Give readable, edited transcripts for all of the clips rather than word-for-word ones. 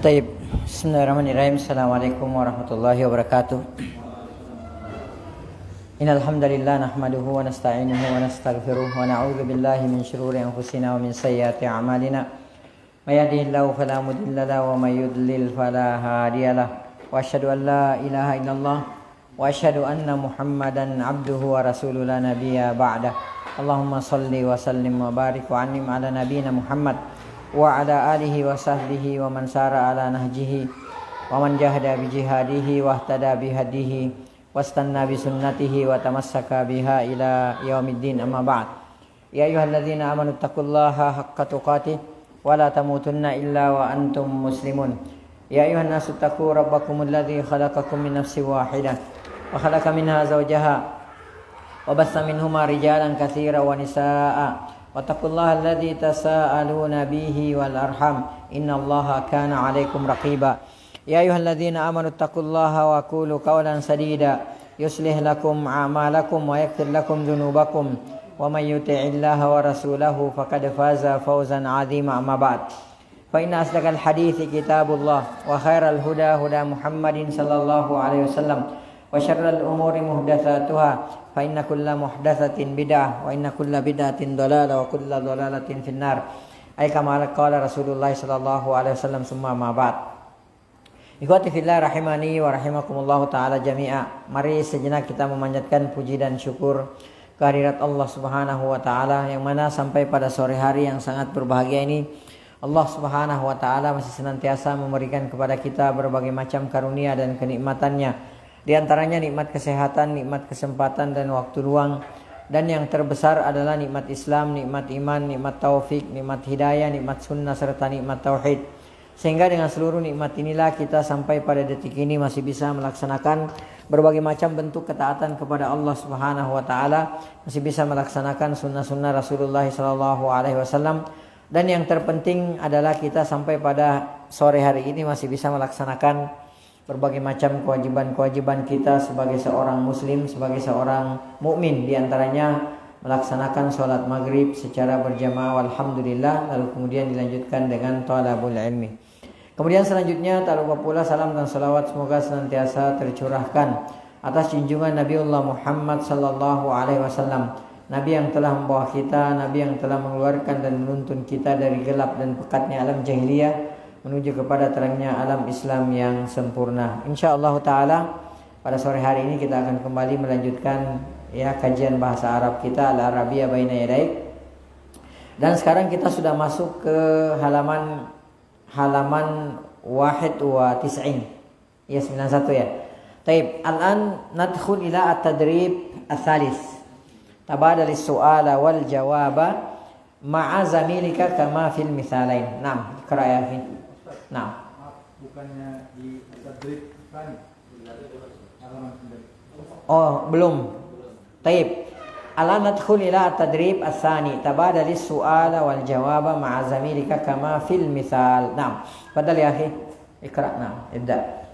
Taib. Bismillahirrahmanirrahim. Assalamualaikum warahmatullahi wabarakatuh. Innal hamdalillah nahmaduhu wa nasta'inuhu wa nastaghfiruh wa na'udzu billahi min shururi anfusina wa min sayyiati a'malina. May yahdihillahu fala mudilla lahu wa may yudlil fala hadiyalah. Wa asyhadu an la ilaha illallah wa asyhadu anna Muhammadan 'abduhu wa rasuluhu la nabiyya ba'dah. Allahumma shalli wa sallim wa barik wa an'im ala nabiyyina Muhammad wa ala alihi wa sahbihi wa man sara ala nahjihi wa man jahada bi jihadihi wa ihtada bi hadihi wastanna bi sunnatihi wa tamassaka biha ila yaumiddin, amma ba'd. Ya ayyuhalladzina amanu taqullaha haqqa tuqatih wa la tamutunna illa wa antum muslimun. Ya ayyuhan nasu taqu rabbakumul ladzi khalaqakum min nafsin wahidah wa khalaqa minha zawjaha wa bassa minhuma rijalan katsiran wa nisaa'a wattaqullaha alladzi tasaaluna bihi wal arham innallaha kana 'alaikum raqiba. Ya ayyuhalladzina amanu taqullaha wa qulu qawlan sadida yuslih lakum a'malakum wa yaghfir lakum dzunubakum wa may yuti'illaha wa rasulahu faqad faza fawzan 'azima, amma ba'd. Fa inna asdaqal hadithi kitabullah wa khairal huda huda Muhammadin sallallahu alaihi wasallam wa syarral umuri muhdatsatuha fa inna kulla muhdatsatin bid'ah wa inna kulla bid'atin dhalalah wa kulla dhalalatin finnar. Ay kama qala Rasulullah sallallahu alaihi wasallam, summa ma ba'd. Ikhwati fillah rahimani wa rahimakumullah taala jami'a. Mari sejenak kita memanjatkan puji dan syukur kehadirat Allah Subhanahu wa taala, yang mana sampai pada sore hari yang sangat berbahagia ini Allah Subhanahu wa taala masih senantiasa memberikan kepada kita berbagai macam karunia dan kenikmatannya. Di antaranya nikmat kesehatan, nikmat kesempatan dan waktu luang, dan yang terbesar adalah nikmat Islam, nikmat iman, nikmat taufik, nikmat hidayah, nikmat sunnah serta nikmat tauhid. Sehingga dengan seluruh nikmat inilah kita sampai pada detik ini masih bisa melaksanakan berbagai macam bentuk ketaatan kepada Allah Subhanahu wa taala, masih bisa melaksanakan sunnah-sunnah Rasulullah sallallahu alaihi wasallam, dan yang terpenting adalah kita sampai pada sore hari ini masih bisa melaksanakan berbagai macam kewajiban-kewajiban kita sebagai seorang muslim, sebagai seorang mukmin, di antaranya melaksanakan sholat maghrib secara berjamaah, alhamdulillah, lalu kemudian dilanjutkan dengan thalabul ilmi. Kemudian selanjutnya tak lupa pula salam dan salawat semoga senantiasa tercurahkan atas junjungan Nabiullah Muhammad sallallahu alaihi wasallam, Nabi yang telah membawa kita, Nabi yang telah mengeluarkan dan menuntun kita dari gelap dan pekatnya alam jahiliyah menuju kepada terangnya alam Islam yang sempurna. Insyaallah taala pada sore hari ini kita akan kembali melanjutkan kajian bahasa Arab kita, Al-Arabiyya Baina Yadaik. Dan sekarang kita sudah masuk ke halaman wahid wa tis'in. 91 ya. Taib, al-an nadkhul ila at-tadrib ats-tsalis. Tabadalis su'ala wal jawaba ma'a zamilika kama fil misalain. Naam, qra ya akhi. Nah, bukannya di tadrib tadi. Oh, belum. Taib. Ala nadkhul ila at-tadrib ats-tsani. Tabadalis su'ala wal jawaba ma'a zamilika kama fil misal. Naam. Fadal ya akhi. Iqra. Naam, ibda.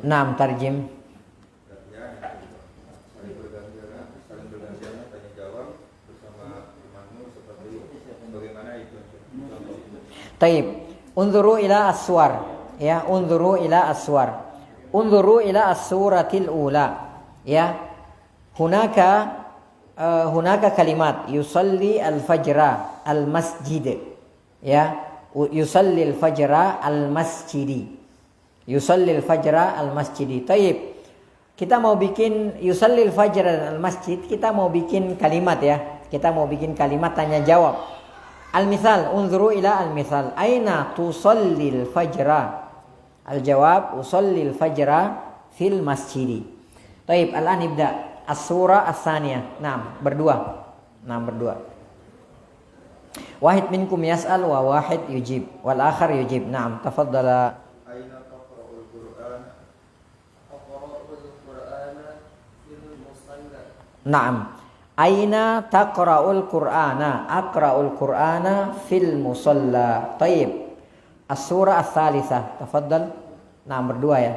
Naam, tarjim. Taib. Unzuru ila as-suwar. Ya, unzuru ila as-suwar. Unzuru ila as-suratil ula. Ya. Hunaka kalimat yusalli al-fajra al-masjid. Ya. Yusalli al-fajra al-masjidi. Yusalli al-fajra al-masjidi. Taib. Kita mau bikin yusalli al-fajra al-masjid, kita mau bikin kalimat ya. Kita mau bikin kalimat tanya jawab. Al-misal, unzuru ila al-misal. Aina tusallil fajra? Al-jawab, usallil fajra fil masjidi. Taib, al-an ibda. As-surah as-saniyah. Naam, berdua. Wahid minkum yas'al wa wahid yujib. Wal akhar yujib. Naam, tafaddala. Aina taqra'ul Qur'an? Aqra'ul Qur'ana fil musalla. Naam. Aina taqra'ul Qur'ana? Aqra'ul Qur'ana fil musalla. Taib. As-surah ats-tsalitsah. Tafaddal. Nah, berdua ya.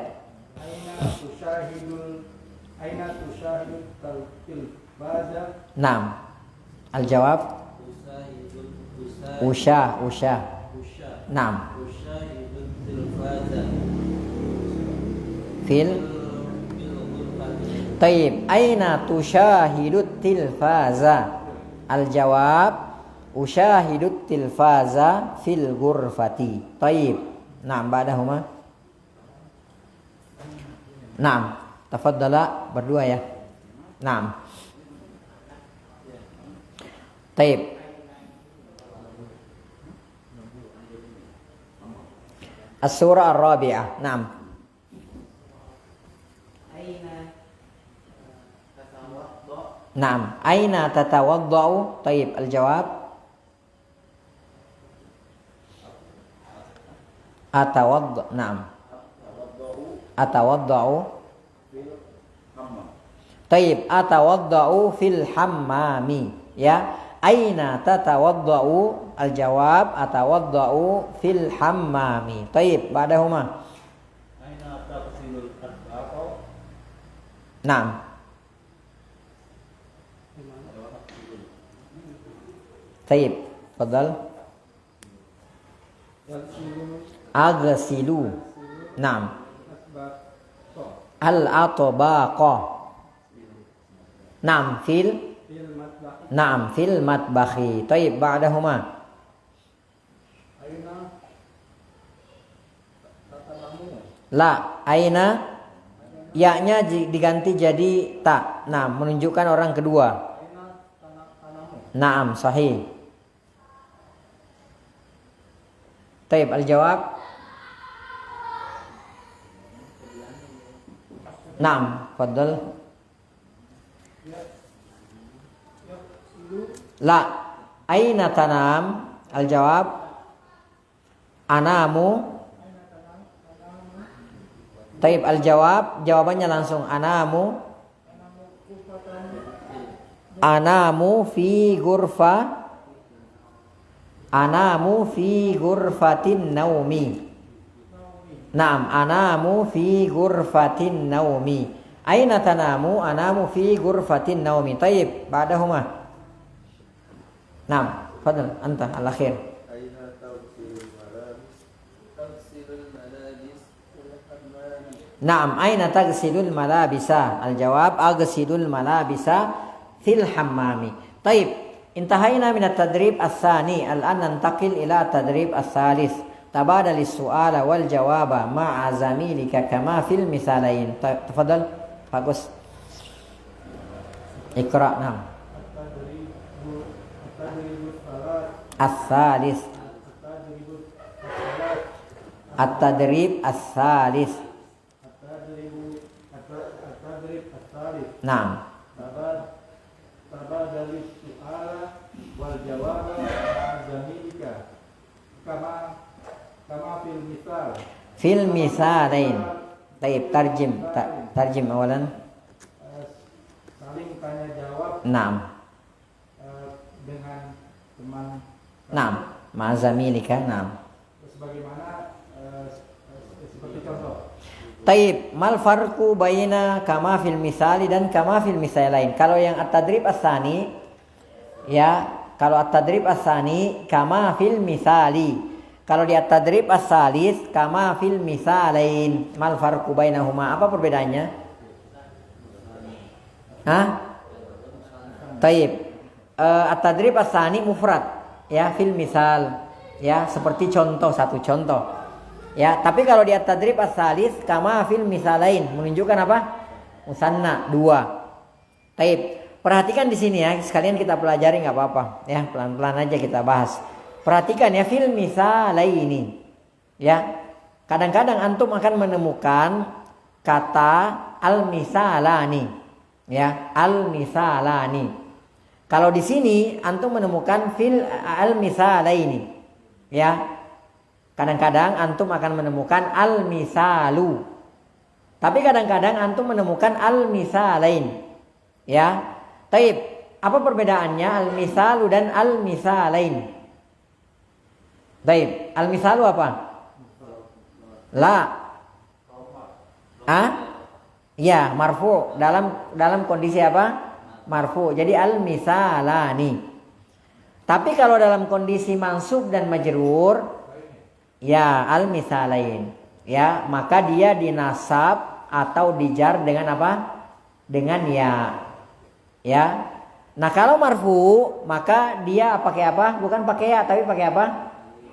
Aina tusyahidul tilbaza? Naam. Al-jawab. Usha. Usha. Naam. Usyahidut tilfaza. Fil. Taib. Aina tushahidut tilfaza? Al-jawab ushahidut tilfaza fil ghurfati. Taib. Naam, ba'dahuma. Naam. Tafaddala berdua ya. Naam. Taib. As-surah ar-rabi'ah. Naam. Naam. Aina tatawaddau? Taib. Al-jawab atawadda. Naam. Atawaddau. Taib. Atawaddau fil hammami. Ya. Aina tatawaddau? Al-jawab atawaddau fil hammami. Taib. Ba'dahuma. Aina taqsilul adbaqo? Naam. Taib. Fadal. Aghsilu. Naam. Al-atbaqa. Naam. Fil. Naam. Fil matbakhi. Taib. Ba'dahuma. Aina tatalamu? La. Aina. Ya-nya diganti jadi ta. Nah, menunjukkan orang kedua. Aina tanamu? Naam. Sahih. Taib. Al-jawab. Naam. Fadal. La. Aina tanam? Al-jawab anamu. Taib. Al-jawab. Jawabannya langsung anamu. Anamu fi ghurfa. Anamu fi ghurfatin naumi. Naam. Anamu fi ghurfatin naumi. Aina tanamu? Anamu fi ghurfatin naumi. Taib. Ba'dahuma. Naam. Fadal. Anta al-akhir. Aina taqsilul malabis? Taqsilul malabis fil hammami. Naam. Aina tagsilul malabisa? Al-jawab agsilul malabisa fil hammami. Taib. Intahayna min at-tadrib as-sani. Al-an nantaqil ila tadrib as-salis. Tabadal as-su'ala wal jawaba ma'a zamilika kama fil misalain. Tafadhal. Bagus. Iqra. Naam. At-tadribus salat. As-salis. At-tadrib as-salis. At-tadrib as-salis. Naam. Tabadalis su'ala wal jawaba ma'a zamilika kama fil misal. Fil misalain. Taib. Tarjim. Tarjim awalan. Saling tanya jawab Naam. dengan teman. Naam. Ma'azamilika. Naam. Sebagaimana seperti contoh. Taib. Mal farqu baina kama fil misali dan kama fil misalain. Kalau yang at-tadrib as-sani, ya, kalau at-tadrib as-sani kama fil misali. Kalau di at-tadrib as-salis kama fil misalain. Mal farqu bainahuma? Apa perbedaannya? Hah? Taib. At-tadrib as-sani mufrad, ya, fil misal, ya, seperti contoh, satu contoh. Ya, tapi kalau di at-tadrib as-salis kama fil misalain menunjukkan apa? Musanna, dua. Taib. Perhatikan di sini ya, sekalian kita pelajari nggak apa-apa, ya, pelan-pelan aja kita bahas. Perhatikan ya, fil misalaini. Ya. Kadang-kadang antum akan menemukan kata al-misalani. Ya, al-misalani. Kalau di sini antum menemukan fil al-misalaini. Ya. Kadang-kadang antum akan menemukan al-misalu. Tapi kadang-kadang antum menemukan al-misalain. Ya. Taib. Apa perbedaannya al-misalu dan al-misalain? Taib. Al-misalu apa? La. Ah? Ya, marfu. Dalam kondisi apa? Marfu. Jadi al-misalani. Tapi kalau dalam kondisi mansub dan majrur, ya al-mitsalain, ya maka dia dinasab atau dijar dengan apa? Dengan ya. Ya. Nah, kalau marfu maka dia pakai apa? Bukan pakai ya, tapi pakai apa?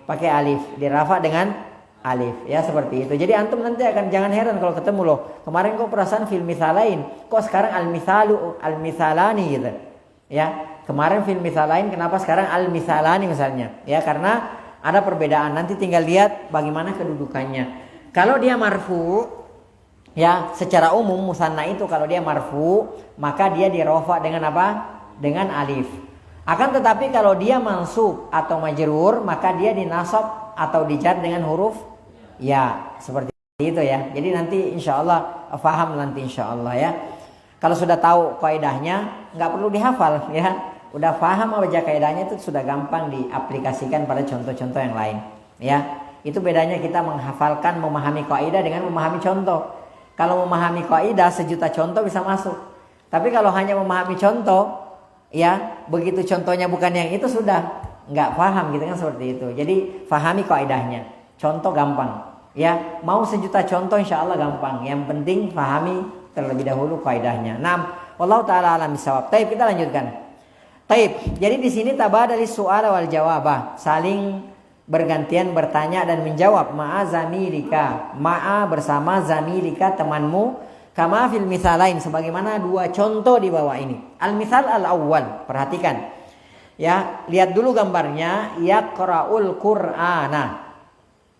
Pakai alif. Dirafa dengan alif. Ya, seperti itu. Jadi antum nanti akan jangan heran kalau ketemu loh. Kemarin kok perasaan fil mitsalain, kok sekarang al-mitsalani gitu. Ya. Kemarin fil mitsalain, kenapa sekarang al-mitsalani misalnya? Ya, karena ada perbedaan. Nanti tinggal lihat bagaimana kedudukannya. Kalau dia marfu, ya secara umum musanna itu kalau dia marfu, maka dia dirofa dengan apa? Dengan alif. Akan tetapi kalau dia mansub atau majrur, maka dia dinasab atau dijar dengan huruf ya, seperti itu ya. Jadi nanti insya Allah faham nanti insya Allah ya. Kalau sudah tahu kaidahnya, nggak perlu dihafal ya. Udah paham aja kaidahnya, itu sudah gampang diaplikasikan pada contoh-contoh yang lain ya. Itu bedanya kita menghafalkan, memahami kaidah dengan memahami contoh. Kalau memahami kaidah 1.000.000 contoh bisa masuk. Tapi kalau hanya memahami contoh, ya begitu contohnya bukan yang itu sudah nggak paham gitu kan, seperti itu. Jadi pahami kaidahnya. Contoh gampang ya. Mau 1.000.000 contoh insya Allah gampang. Yang penting pahami terlebih dahulu kaidahnya. Nah, wallahu taala alam bisawab. Baik, kita lanjutkan. Baik, jadi di sini tabadali su'ala wal jawabah, saling bergantian bertanya dan menjawab. Ma'a zamilika, ma'a bersama zamilika temanmu, kama fil mitsalain, sebagaimana dua contoh di bawah ini. Al mitsal al awwal, perhatikan. Ya, lihat dulu gambarnya, yaqra'ul qur'ana.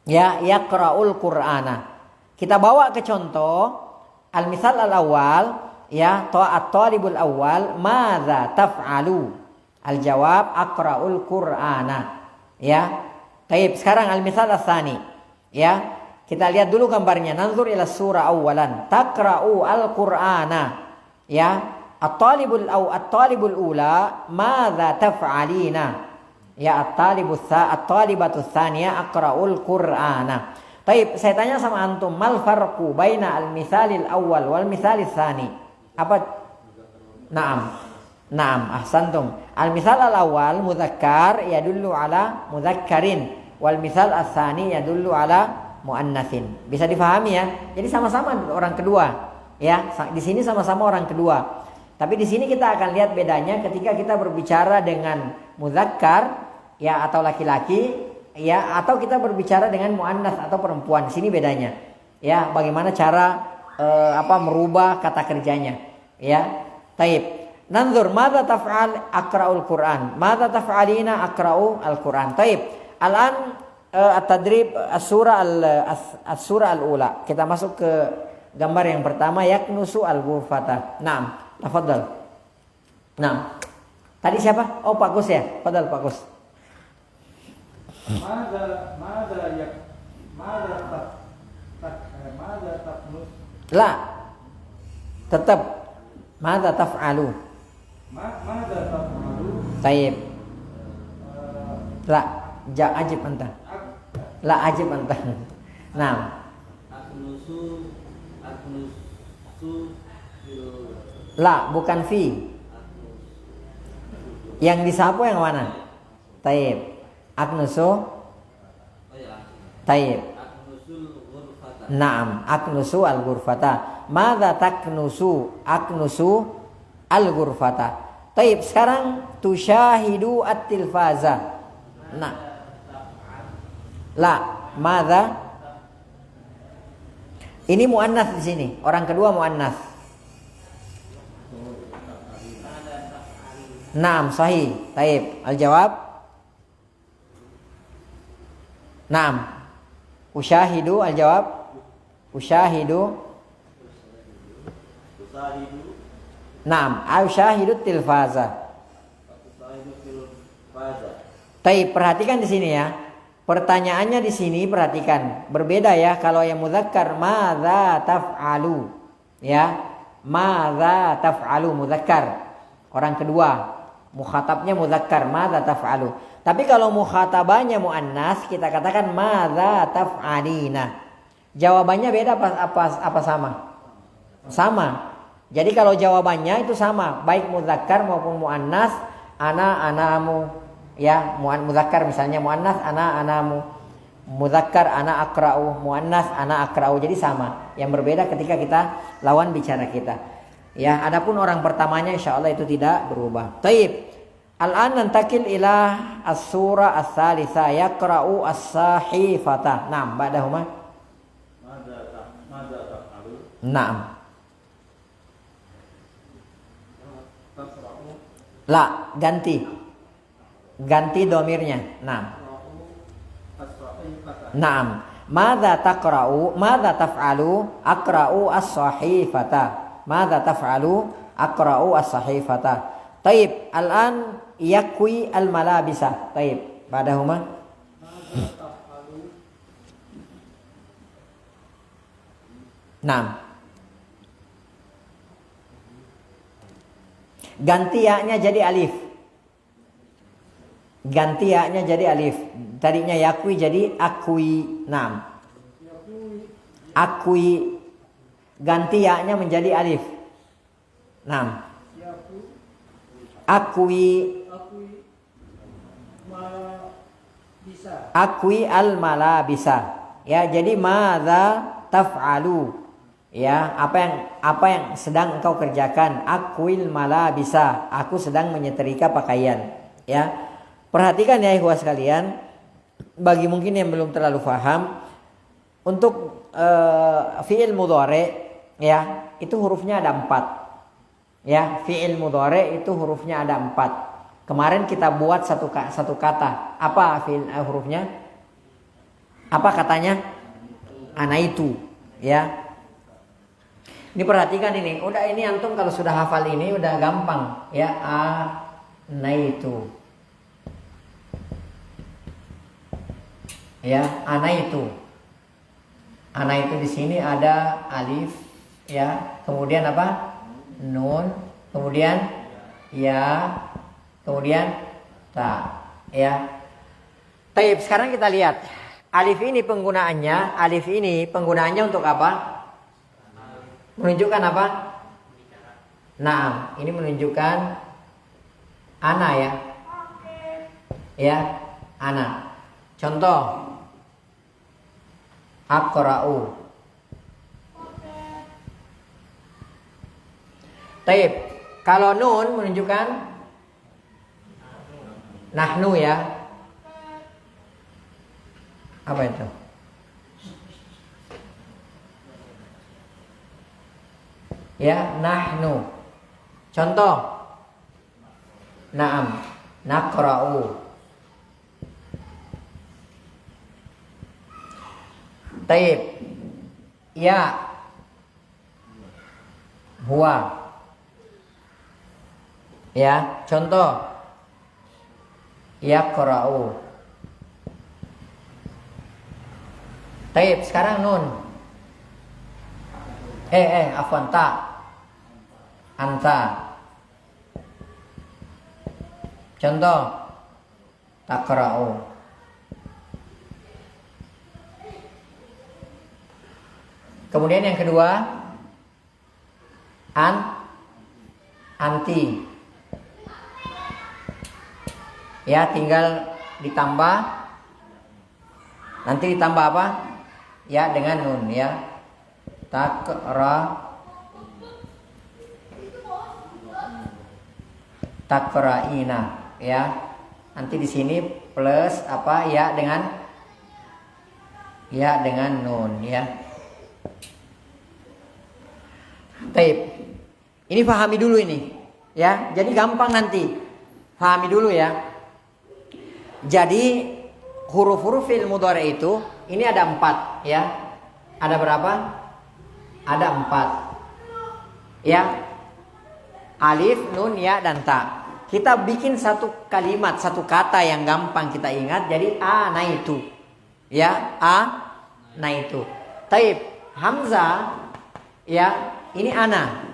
Ya, yaqra'ul qur'ana. Kita bawa ke contoh al mitsal al awwal, ya, at-talibul awwal, madza taf'alu? Al jawab aqra'ul qur'ana. Ya. Baik, sekarang al mitsal ats-tsani. Ya. Kita lihat dulu gambarnya. Nanzur ila surah awalan. Taqra'u al-qur'ana. Ya. At-talibul ula, madza taf'alina? Ya, at-talibatu tsaniyah aqra'ul qur'ana. Baik, saya tanya sama antum, mal farqu baina al-mitsalil awwal wal mitsalis tsani? Apa? Naam, ahsantum. Al-mitsal al-awwal mudzakkar yadullu ala mudzakkarin, wal mitsal ats-tsani yadullu ala muannatsin. Bisa difahami ya? Jadi sama-sama orang kedua, ya. Di sini sama-sama orang kedua. Tapi di sini kita akan lihat bedanya ketika kita berbicara dengan mudzakkar ya atau laki-laki, ya, atau kita berbicara dengan muannats atau perempuan. Di sini bedanya. Ya, bagaimana cara merubah kata kerjanya, ya. Taib. Nanzur, madza taf'al? Aqra'ul Qur'an. Madza taf'alina? Aqra'u al-Qur'an. Taib. Al-an at-tadrib as-surah al-ula. Kita masuk ke gambar yang pertama, yaknusu al-ghurfata. Naam, tafadhal. Naam. Tadi siapa? Oh, Pak Gus ya. Tafadhal Pak Gus. Mada tafnus. La. Tetap. Mada taf'alu. Mada taf'alu. Taib. La. Ajib anta. La ajib anta. Nah. Aknusu. La, bukan fi. Yang disapu yang mana? Taib. Aknusu. Taib. Naam, aknusu al-ghurfata. Madza taknusu? Aknusu al-ghurfata. Taib, sekarang tusyahidu at-tilfaza. Nah. La, madza? Ini muannats di sini, orang kedua muannats. Naam, sahih. Taib, al-jawab? Naam. Usyahidu, al-jawab? Usyahidu. Naam, usyahidu tilfaza. Taib, perhatikan di sini ya. Pertanyaannya di sini perhatikan, berbeda ya. Kalau yang mudzakkar, madza taf'alu? Ya, madza taf'alu mudzakkar. Orang kedua, mukhatabnya mudzakkar, madza taf'alu. Tapi kalau mukhatabanya muannas, kita katakan madza taf'alina. Jawabannya beda apa sama? Sama. Jadi kalau jawabannya itu sama, baik mudzakkar maupun muannas, ana, anamu, Ya, muzakkar misalnya muannas muzakkar ana aqra'u, muannas ana aqra'u. Jadi sama. Yang berbeda ketika kita lawan bicara kita. Ya, adapun orang pertamanya insyaallah itu tidak berubah. Taib. Al-an nantakil ila as-surah as-salisa yaqra'u as-sahifata. Naam, ba'dahuma. Mada taf'alu. Naam. Tasra'u. La, ganti. Ganti domirnya. Naam. As-sahifata. Naam. Madza taqra'u? Madza taf'alu? Aqra'u as-sahifata. Madza taf'alu? Aqra'u as-sahifata. Taib. Al-an yakwi al-malabisa. Taib. Ba'dahuma. Mada taf'alu. Naam. Ganti ya-nya jadi alif. Ganti ya-nya jadi alif. Tadinya yakwi jadi akwi. Naam. Akwi. Ganti ya-nya menjadi alif. Naam. Akwi. Bisa. Akwi al-malabisa. Ya, jadi madza taf'alu. Ya, apa yang sedang engkau kerjakan? Akwil malabisa. Aku sedang menyetrika pakaian. Ya. Perhatikan ya ikhwah sekalian, bagi mungkin yang belum terlalu paham, untuk fi'il mudhari ya, itu hurufnya ada 4. Ya, fi'il mudhari itu hurufnya ada 4. Kemarin kita buat satu kata. Apa hurufnya? Apa katanya? Anaitu, ya. Ini perhatikan ini. Udah ini antum kalau sudah hafal ini udah gampang, ya. Anaitu. Ya, ana itu di sini ada alif, ya, kemudian apa? Nun, kemudian ya, kemudian ta, ya. Taib, sekarang kita lihat alif ini penggunaannya untuk apa? Menunjukkan apa? Naam, ini menunjukkan ana ya. Ya, ana. Contoh aqra'u. Taib. Kalau nun menunjukkan nahnu ya. Apa itu? Ya, nahnu. Contoh. Naam, naqra'u. Taib. Ya. Huwa. Ya, contoh. Yaqra'u. Taib, sekarang nun. Afwan, ta. Anta. Contoh. Taqra'u. Kemudian yang kedua, anti. Ya, tinggal ditambah. Nanti ditambah apa? Ya, dengan nun ya. Takra'ina ya. Nanti di sini plus apa? Ya dengan nun ya. Taib. Ini pahami dulu ini. Ya, jadi gampang nanti. Pahami dulu ya. Jadi huruf-huruf fi'il mudhari itu ini ada 4 ya. Ada berapa? Ada 4. Ya. Alif, nun, ya, dan ta. Kita bikin satu kalimat, satu kata yang gampang kita ingat. Jadi anaitu. Ya, anaitu. Taib. Hamzah ya. Ini ana.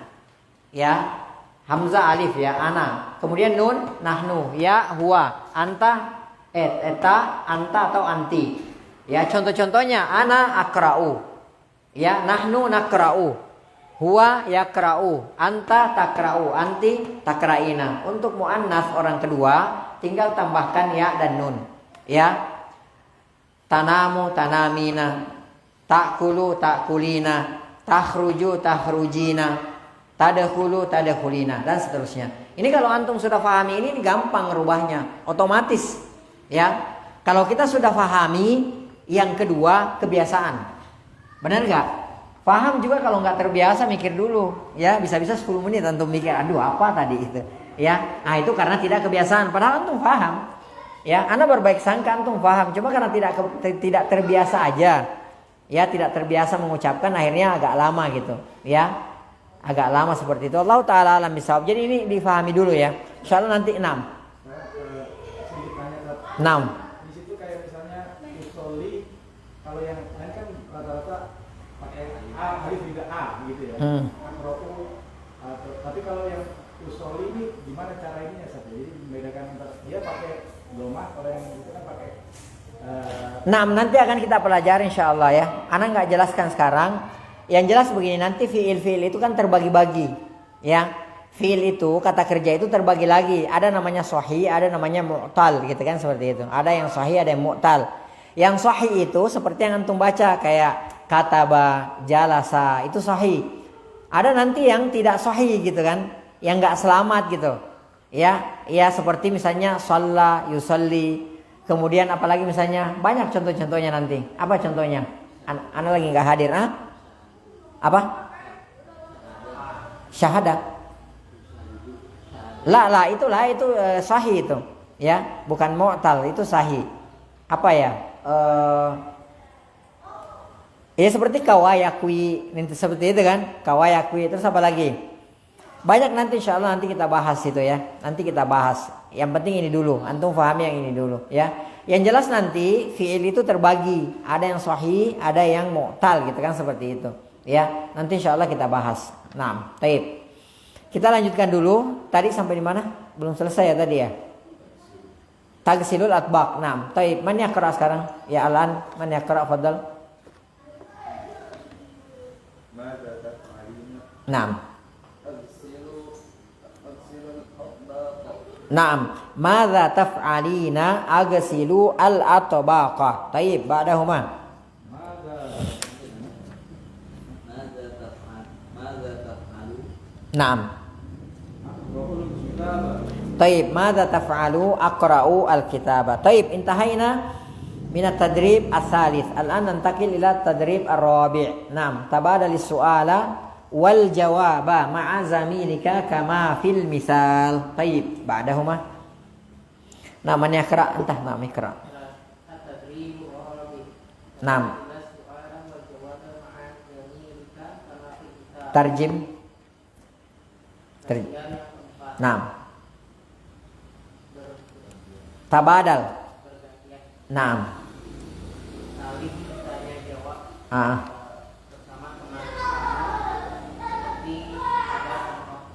Ya. Hamzah alif ya, ana. Kemudian nun, nahnu, ya, huwa, anta, eta, anta atau anti. Ya, contoh-contohnya ana akra'u. Ya, nahnu nakra'u. Huwa yakra'u, anta takra'u, anti takra'ina. Untuk muannas orang kedua tinggal tambahkan ya dan nun. Ya. Tanamu tanamina, ta'kulu ta'kulina, takhruju takhrujina, tadkhulu tadkhulina dan seterusnya. Ini kalau antum sudah pahami ini gampang rubahnya, otomatis. Ya. Kalau kita sudah pahami yang kedua kebiasaan. Benar enggak? Paham juga kalau nggak terbiasa mikir dulu, ya bisa-bisa 10 menit antum mikir, aduh apa tadi itu, ya. Nah itu karena tidak kebiasaan, padahal antum paham, ya. Anda berbaik sangka antum paham, cuma karena tidak terbiasa aja, ya tidak terbiasa mengucapkan, akhirnya agak lama gitu, ya, agak lama seperti itu. Allah Taala alam bisawab. Jadi ini difahami dulu ya. Insyaallah nanti 6. Di situ kayak misalnya usoli, kalau yang lain kan rata-rata pakai A, alif juga A gitu ya. Akroku, tapi kalau yang usoli ini gimana cara ini ya Satu? Jadi membedakan antara dia pakai domah, kalau yang itu kan pakai nanti akan kita pelajari insyaallah ya. Ana nggak jelaskan sekarang. Yang jelas begini, nanti fiil-fiil itu kan terbagi-bagi, ya. Fiil itu, kata kerja itu terbagi lagi. Ada namanya sahih, ada namanya mu'tal gitu kan, seperti itu. Ada yang sahih, ada yang mu'tal. Yang sahih itu seperti yang antum baca kayak kataba, jalasa, itu sahih. Ada nanti yang tidak sahih gitu kan, yang enggak selamat gitu. Ya, ya seperti misalnya shalla, yusalli. Kemudian apalagi misalnya banyak contoh-contohnya nanti. Apa contohnya? Ana lagi enggak hadir, Apa? Syahadah. Itu sahih itu, ya, bukan mu'tal, itu sahih. Apa ya? Ya seperti kawayakwi, seperti itu kan? Kawayakwi, terus apa lagi? Banyak nanti insyaallah nanti kita bahas itu ya. Nanti kita bahas. Yang penting ini dulu, antum pahami yang ini dulu ya. Yang jelas nanti fiil itu terbagi, ada yang sahih, ada yang mu'tal gitu kan, seperti itu. Ya, nanti insyaallah kita bahas. Nah, baik. Kita lanjutkan dulu. Tadi sampai di mana? Belum selesai ya tadi ya. Tagsilul atbaq. Nah, baik. Man yaqra sekarang? Ya Alan, man yaqra fadal. Naam. Naam. Madza taf'alina aghsilu al-atbaqa. Baik, ba'dahuma. Naam. Taib, madza taf'alu? Aqra'u al-kitaba. Taib, intahaina min at-tadrib ats-tsalits. Al-an nantaqil ila at-tadrib ar-rabi'. Naam, tabadal as-su'ala wal jawaba ma'a zamilika kama fil misal. Taib, ba'dahuma. Naam, man yaqra? Entah, naam iqra. Naam. Tarjim. Naam. Tabadal. Naam.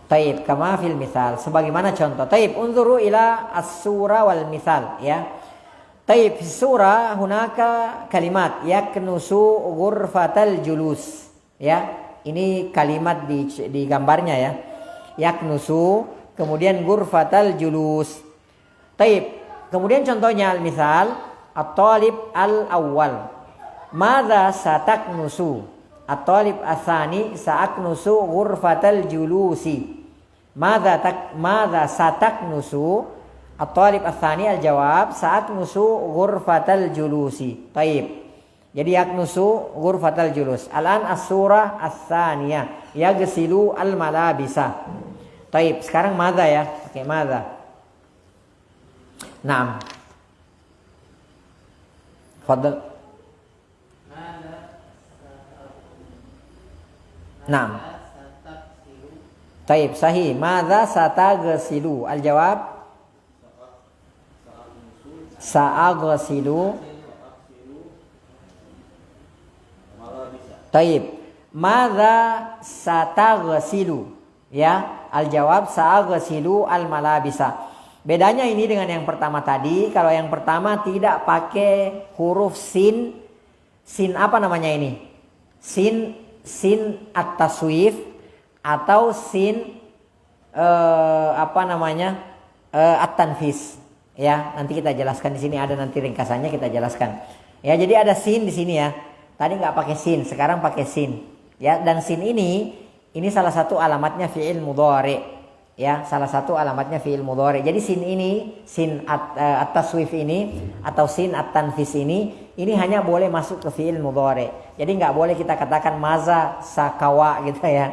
Taib, kama fil misal, sebagaimana contoh. Taib, unzuru ila as-sura wal misal, ya. Taib, fi surah hunaka kalimat yaknusu ghurfatal julus, ya. Ini kalimat di gambarnya ya. Yaknusu, kemudian ghurfatal julus. Taib. Kemudian contohnya al-misal at-talib al-awwal. Madza sataknusu? At-talib ats-tsani sa'aknusu ghurfatal julusi. Madza sataknusu? At-talib ats-tsani al-jawab sa'aknusu ghurfatal julusi. Taib. Jadi yaknusu ghurfatal julus. Al-an as-surah ats-tsaniyah yaghsilu al-malabisa. Taib. Sekarang madza ya? Oke, madza. Naam. Fadal. Naam. Taib, sahih. Madza sataghsilu? Al-jawab sa'aghsilu. Taib. Madza sataghsilu? Ya, al-jawab sa'aghsilu al-malabisa. Bedanya ini dengan yang pertama tadi. Kalau yang pertama tidak pakai huruf sin. Sin apa namanya ini? Sin at-taswif. atau sin at-tanfis. Ya, nanti kita jelaskan di sini, ada nanti ringkasannya kita jelaskan. Ya, jadi ada sin di sini ya. Tadi nggak pakai sin, sekarang pakai sin. Ya, dan sin ini salah satu alamatnya fi'il mudhari. Ya, salah satu alamatnya fi'il mudhari. Jadi sin ini, sin at-taswif ini atau sin at-tanfis ini hanya boleh masuk ke fi'il mudhari. Jadi nggak boleh kita katakan maza sakawa gitu ya.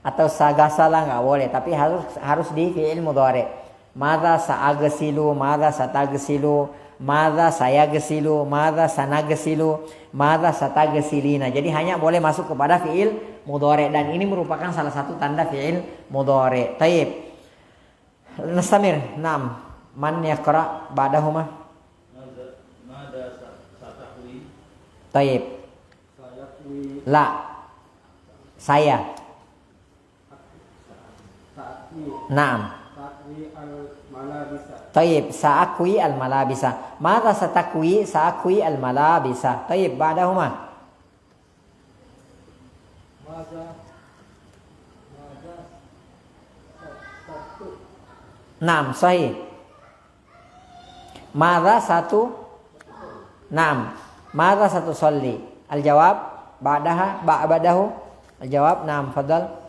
Atau sagasala nggak boleh, tapi harus di fi'il mudhari. Madza sa'agsilu, madza satagsilu, madza sayagsilu, madza sanagsilu, madza satagsilina. Jadi hanya boleh masuk kepada fi'il mudhari, dan ini merupakan salah satu tanda fi'il mudhari. Taib. Nastamir. Naam. Man yaqra ba'dahuma? Madza satahwi. Taib. Sayakwi. La. Saya. Ta'ti. Naam. Al-malabisa. Taib, sa'akwi al-malabisa. Madza satakwi? Sa'akwi al-malabisa. Taib, ba'dahuma. Madza satu. Naam, sahih. Madza satu? Naam. Madza satu salli? Al-jawab ba'dahu. Al-jawab, naam, fadal.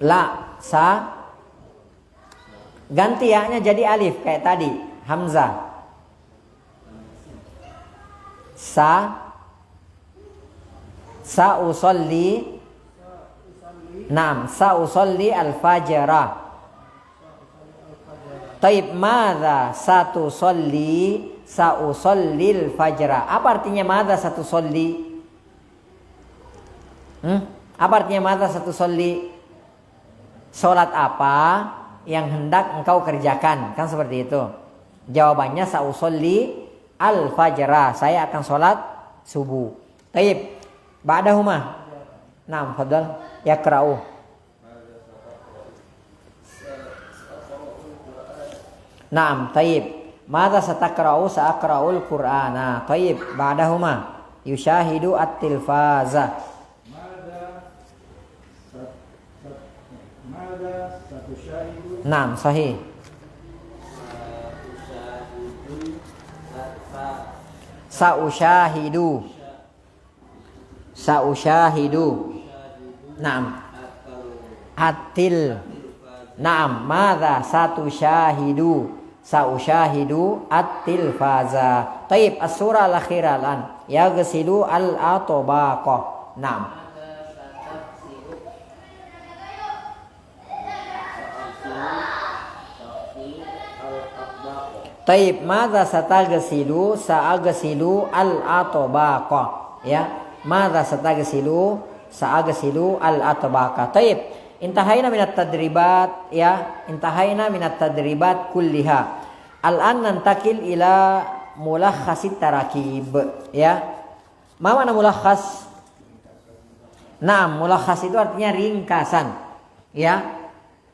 La, sa, ganti ya-nya jadi alif kayak tadi, hamzah. Sa usolli. Naam, sa usolli al-fajra. Taib, madza satu solli? Sa usallil fajra. Apa artinya madza satu solli? Apa artinya madza satu solli? Sholat apa yang hendak engkau kerjakan? Kan seperti itu. Jawabannya sa'usolli al-fajra. Saya akan sholat subuh. Taib. Ba'dahuma. Naam, fadal. Yaqra'u. Naam, taib. Madza sataqra'u? Sa'aqra'ul Qur'ana. Taib. Ba'dahuma. Yushahidu at-tilfaza. Naam, sahih. Sa'ushahidu. Naam. Atil. Naam, madza satushahidu? Sa'ushahidu at-tilfaza. Taib, as-surah al-akhirah lan. Yaghsilu al-atbaqa. Naam. Taib, madza satagsilu? Sa'agsilu al-atbaqa. Ya, madza satagsilu? Sa'agsilu al-atbaqa. Taib. Intahaina minat tadribat, ya. Intahaina minat tadribat kulliha. Al-an nantakil ila mulakhasit tarakib, ya. Ma mana mulakhas? Naam, mulakhas itu artinya ringkasan. Ya.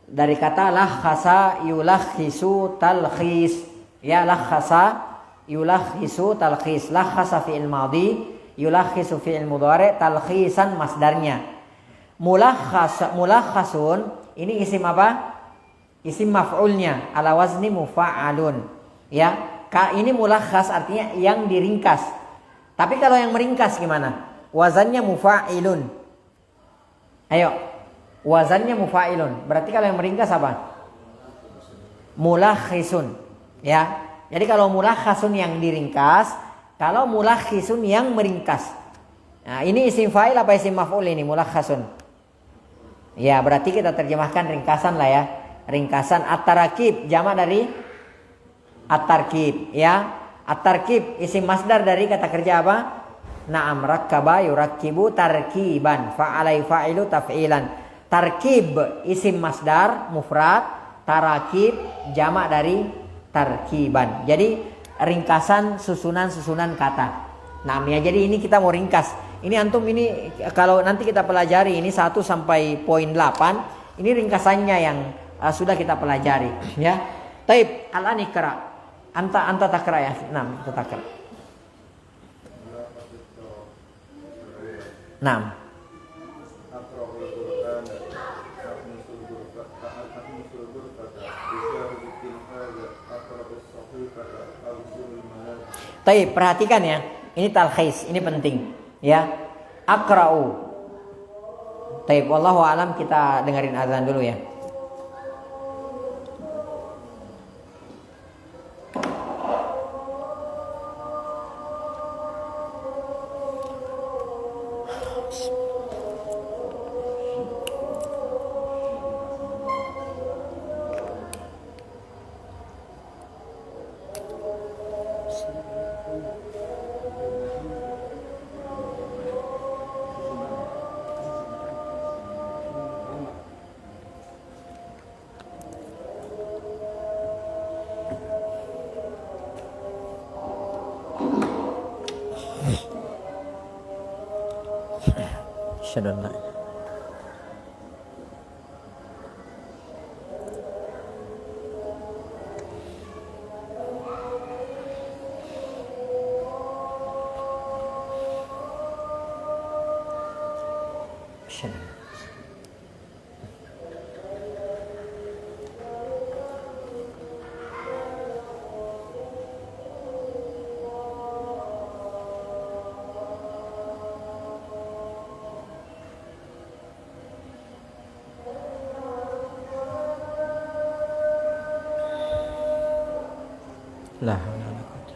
Dari kata lakhasa yulakhisu talkhis. Ya, lakhasa yulakhisu talkhis. Lakhasa fi'il madhi, yulakhisu fi'il mudhari, talkhisan masdarnya. Mulakhasun ini isim apa? Isim maf'ulnya ala wazni mufa'alun. Ya, ini mulakhas artinya yang diringkas. Tapi kalau yang meringkas gimana? Wazannya mufa'ilun. Ayo. Wazannya mufa'ilun. Berarti kalau yang meringkas apa? Mulakhisun. Ya, jadi kalau mulakhasun yang diringkas, kalau mulakhisun yang meringkas. Nah, ini isim fa'il apa isim maf'ul ini mulakhasun? Ya, berarti kita terjemahkan ringkasan lah ya. Ringkasan at-tarakib, jamak dari at-tarkib, ya. At-tarkib isim masdar dari kata kerja apa? Na'am, rakkaba yurakkibu tarkiban, fa'ala yufa'ilu taf'ilan. Tarkib isim masdar mufrad, tarakib jamak dari tarkiban. Jadi ringkasan susunan kata. Nah, ya, jadi ini kita mau ringkas. Ini antum ini kalau nanti kita pelajari ini 1 sampai poin 8, ini ringkasannya yang sudah kita pelajari, ya. Taib, al-an ikra. Anta takra ya. Nah, takra. Naam. Taib, perhatikan ya. Ini talkhis, ini penting. Ya. Aqra'u. Taib, wallahu alam, kita dengerin azan dulu ya. Asyhadu an la ilaha la haula wala quwwata.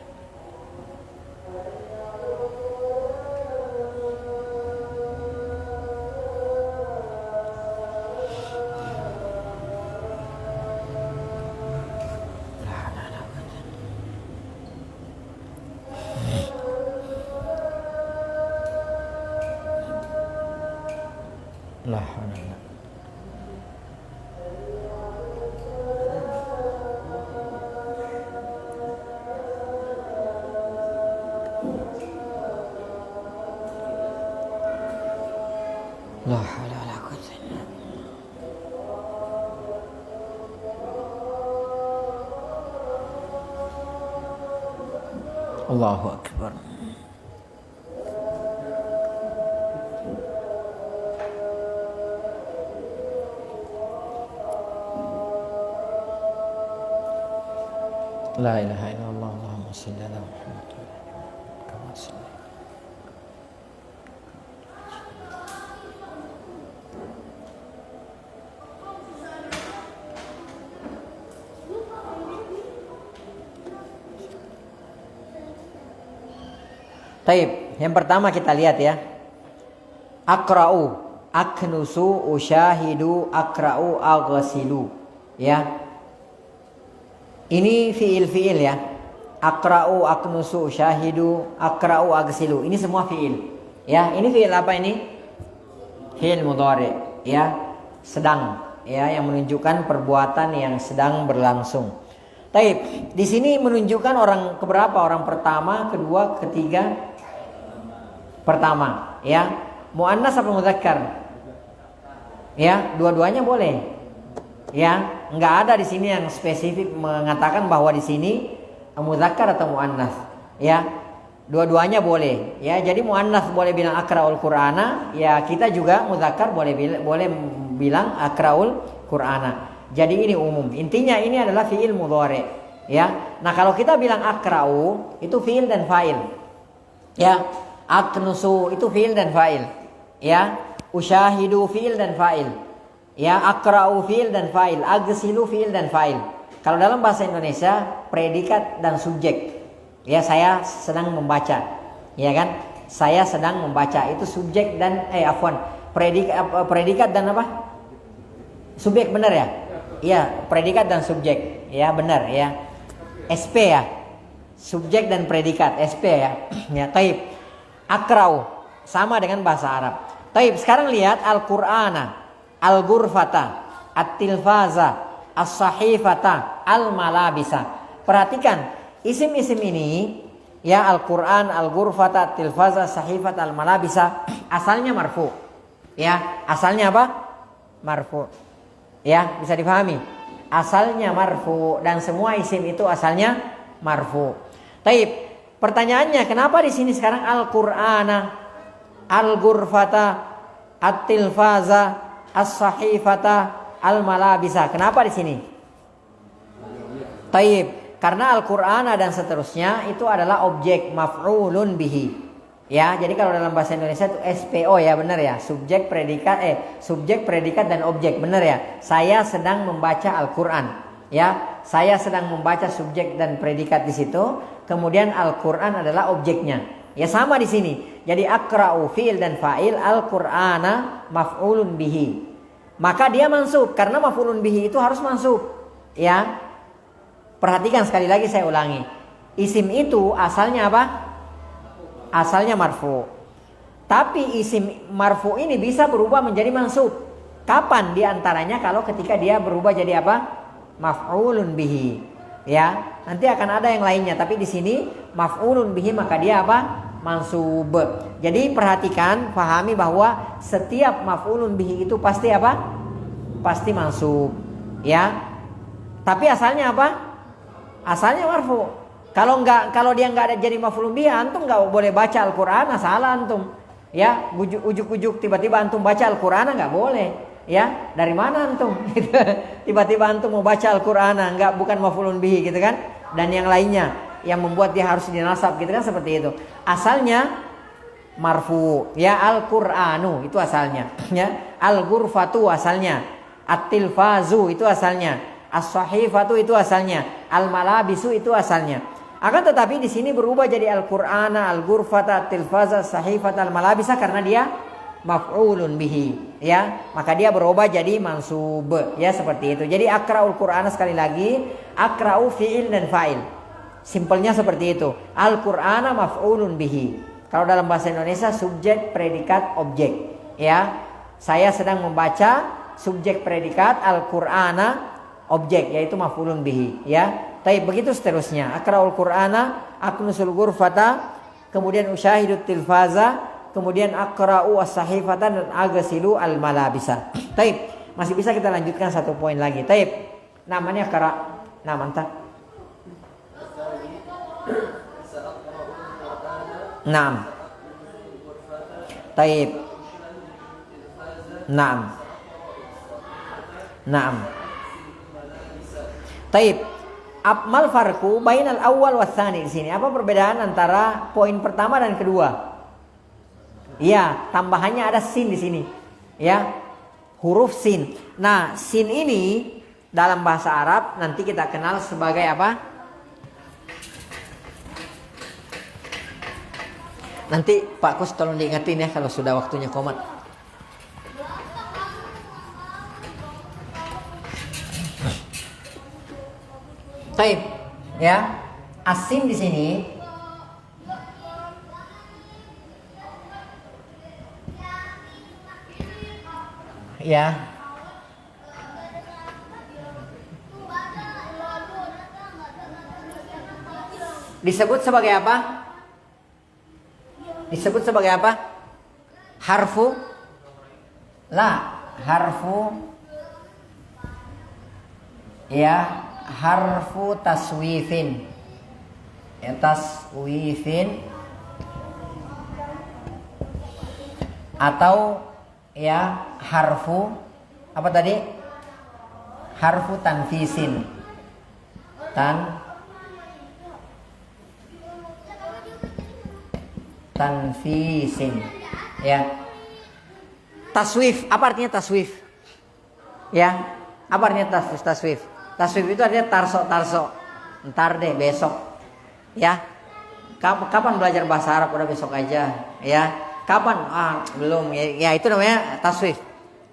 La haula wala quwwata. La haula wala quwwata illa billah. Allahu akbar. La ilaha illallah. Allahumma shalli ala Muhammad wa ala ali Muhammad kama shallaita. Taib, yang pertama kita lihat ya. Aqra'u, aknusu, usyahidu, aqra'u, aghsilu. Ya. Ini fiil ya. Aqra'u, aknusu, usyahidu, aqra'u, aghsilu. Ini semua fiil. Ya, ini fiil apa ini? Fiil mudhari, ya. Sedang, ya, yang menunjukkan perbuatan yang sedang berlangsung. Taib, di sini menunjukkan orang keberapa? Orang pertama, kedua, ketiga. Pertama, ya. Muannas apa mudzakkar? Ya, dua-duanya boleh. Ya, nggak ada di sini yang spesifik mengatakan bahwa di sini mudzakkar atau muannas. Ya, dua-duanya boleh. Ya, jadi muannas boleh bilang aqraul qur'ana, ya kita juga mudzakkar boleh bilang aqraul qur'ana. Jadi ini umum. Intinya ini adalah fiil mudhari. Ya. Nah, kalau kita bilang aqra'u itu fiil dan fa'il. Ya. Aknusu itu fiil dan fa'il. Ya. Usyahidu fiil dan fa'il. Ya, aqra'u fiil dan fa'il. Aghsilu fiil dan fa'il. Kalau dalam bahasa Indonesia predikat dan subjek. Ya, saya sedang membaca. Ya kan? Saya sedang membaca itu subjek dan predikat dan apa? Subjek, benar ya? Iya, predikat dan subjek. Ya, benar ya. SP ya. Subjek dan predikat, SP ya. Ya, taib. Aqra'u sama dengan bahasa Arab. Taib, sekarang lihat Al-Qur'ana, Al-Ghurfata, At-Tilfaza, As-Sahifata, Al-Malabisa. Perhatikan, isim-isim ini ya, Al-Qur'an, Al-Ghurfata, At-Tilfaza, As-Sahifata, Al-Malabisa asalnya marfu. Ya, asalnya apa? Marfu. Ya, bisa dipahami. Asalnya marfu dan semua isim itu asalnya marfu. Taib. Pertanyaannya, kenapa di sini sekarang Al-Qur'ana? al-ghurfata, at-tilfaza, as-sahifata, al-malabisa. Kenapa di sini? Taib. Karena Al-Qur'an dan seterusnya itu adalah objek maf'ulun bihi. Ya, jadi kalau dalam bahasa Indonesia itu SPO ya, benar ya. Subjek, predikat dan objek, benar ya. Saya sedang membaca Al-Qur'an. Ya, saya sedang membaca subjek dan predikat di situ. Kemudian Al-Qur'an adalah objeknya. Ya sama di sini. Jadi aqra'u fi'il dan fa'il, Al-Qur'ana maf'ulun bihi. Maka dia mansub karena maf'ulun bihi itu harus mansub. Ya. Perhatikan sekali lagi saya ulangi. Isim itu asalnya apa? Asalnya marfu. Tapi isim marfu ini bisa berubah menjadi mansub. Kapan diantaranya? Kalau ketika dia berubah jadi apa? Maf'ulun bihi. Ya, nanti akan ada yang lainnya. Tapi di sini maf'ulun bihi maka dia apa? Mansub. Jadi perhatikan, pahami bahwa setiap maf'ulun bihi itu pasti apa? Pasti mansub. Ya. Tapi asalnya apa? Asalnya marfu. Kalau dia nggak ada jadi maf'ulun bihi, antum nggak boleh baca Al-Qur'an asal antum. Ya, ujuk-ujuk tiba-tiba antum baca Al-Qur'an nggak boleh. Ya, dari mana antum? Tiba-tiba antum mau baca Al-Qur'an bukan maf'ulun bihi gitu kan? Dan yang lainnya yang membuat dia harus dinasab gitu kan, seperti itu. Asalnya marfu. Ya, Al-Qur'anu itu asalnya. Ya, al-ghurfatu asalnya. At-tilfazu itu asalnya. As-sahifatu itu asalnya, al-malabisu itu asalnya. Akan tetapi di sini berubah jadi Al-Qur'ana, al-ghurfata, at-tilfaza, as-sahifata, al-malabisa karena dia maf'ulun bihi. Ya, maka dia berubah jadi mansub. Ya, seperti itu. Jadi aqra'ul Qur'ana sekali lagi, aqra'u fi'il dan fa'il. Simpelnya seperti itu. Al-Qur'ana maf'ulun bihi. Kalau dalam bahasa Indonesia subjek, predikat, objek. Ya, saya sedang membaca subjek predikat Al-Qur'ana objek yaitu maf'ulun bihi, ya. Tapi begitu seterusnya. Aqra'ul Qur'ana, aknusul ghurfata, kemudian usyahidut tilfaza, kemudian aqra'u as-sahifata dan agasilu al-malabisa. Taib. Masih bisa kita lanjutkan satu poin lagi. Taib. Namanya qara'. Nah, mantap. Naam. Taib. Naam. Naam. Taib. Mal farqu bainal awal was tsani di sini. Apa perbedaan antara poin pertama dan kedua? Ya, tambahannya ada sin di sini. Ya. Huruf sin. Nah, sin ini dalam bahasa Arab nanti kita kenal sebagai apa? Nanti Pak Kus tolong diingatin ya kalau sudah waktunya qomat. Taib, ya, asin di sini ya disebut sebagai apa? Disebut sebagai apa? Harfu ya, harfu taswifin. Ya, taswifin atau ya harfu apa tadi? Harfu tanfisin. Tanfisin. Ya. Taswif, apa artinya taswif? Ya, apa artinya taswif? Taswif itu artinya tarso. Ntar deh, besok. Ya. Kapan belajar bahasa Arab? Udah besok aja. Ya. Kapan? Belum. Ya, itu namanya taswif.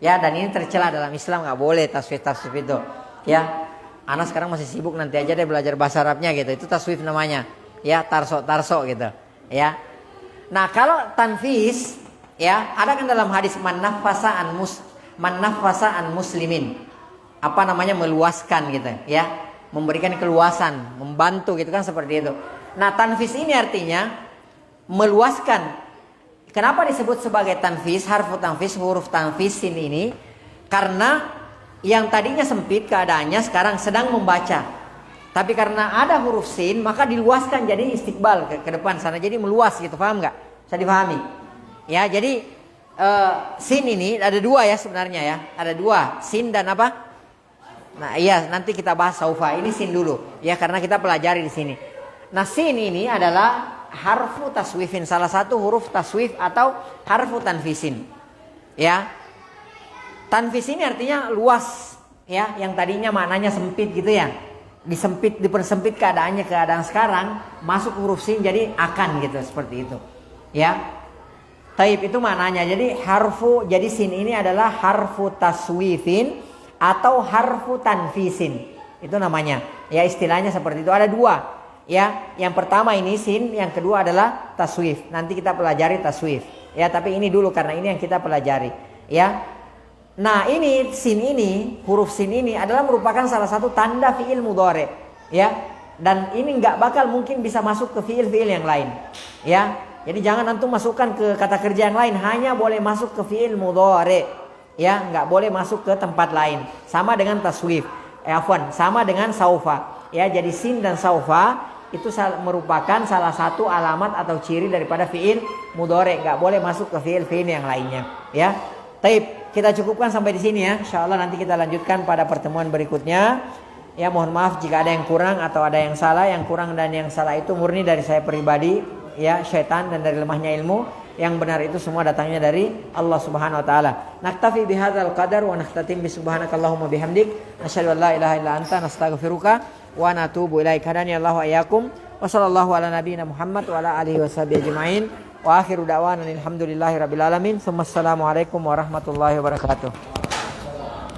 Ya, dan ini tercela dalam Islam, nggak boleh taswif itu. Ya. Anak sekarang masih sibuk, nanti aja deh belajar bahasa Arabnya gitu. Itu taswif namanya. Ya, tarso gitu. Ya. Nah, kalau tanfis ya, ada kan dalam hadis man nafasa an muslimin. Apa namanya, meluaskan gitu ya. Memberikan keluasan, membantu gitu kan, seperti itu. Nah, tanfis ini artinya meluaskan. Kenapa disebut sebagai tanfis, harfu tanfis, huruf tanfis ini? Karena yang tadinya sempit keadaannya sekarang sedang membaca. Tapi karena ada huruf sin, maka diluaskan jadi istiqbal ke depan sana. Jadi meluas gitu, paham nggak? Bisa dipahami? Ya, jadi sin ini ada dua ya sebenarnya ya. Ada dua, sin dan apa? Nah, iya nanti kita bahas saufa. Ini sin dulu ya karena kita pelajari di sini. Nah, sin ini adalah harfu taswifin, salah satu huruf taswif atau harfu tanfisin. Ya. Tanfis ini artinya luas ya, yang tadinya maknanya sempit gitu ya. Dipersempit keadaannya keadaan sekarang, masuk huruf sin jadi akan gitu, seperti itu. Ya. Taib itu maknanya. Jadi jadi sin ini adalah harfu taswifin atau harfu tanfisin. Itu namanya. Ya, istilahnya seperti itu. Ada dua. Ya, yang pertama ini sin, yang kedua adalah taswif. Nanti kita pelajari taswif. Ya, tapi ini dulu karena ini yang kita pelajari. Ya. Nah, ini sin ini, huruf sin ini adalah merupakan salah satu tanda fiil mudhari. Ya. Dan ini nggak bakal mungkin bisa masuk ke fiil-fiil yang lain. Ya. Jadi jangan antum masukkan ke kata kerja yang lain, hanya boleh masuk ke fiil mudhari. Ya, nggak boleh masuk ke tempat lain. Sama dengan taswif. Sama dengan saufa. Ya, jadi sin dan saufa itu merupakan salah satu alamat atau ciri daripada fiil mudhari. Nggak boleh masuk ke fiil-fiil yang lainnya. Ya. Taib, kita cukupkan sampai di sini ya. Insyaallah nanti kita lanjutkan pada pertemuan berikutnya. Ya, mohon maaf jika ada yang kurang atau ada yang salah. Yang kurang dan yang salah itu murni dari saya pribadi. Ya, syaitan dan dari lemahnya ilmu. Yang benar itu semua datangnya dari Allah Subhanahu wa taala. Naktafi bihadzal qadar wa nakhtatim bi subhanakallahumma bihamdik asyhadu an la ilaha illa anta nastaghfiruka wa natubu ilaik. Hadani Allah wa iyyakum wa sallallahu ala nabiyyina Muhammad wa ala alihi washabihi ajmain. Wa akhiru da'wana alhamdulillahi rabbil alamin. Assalamualaikum warahmatullahi wabarakatuh.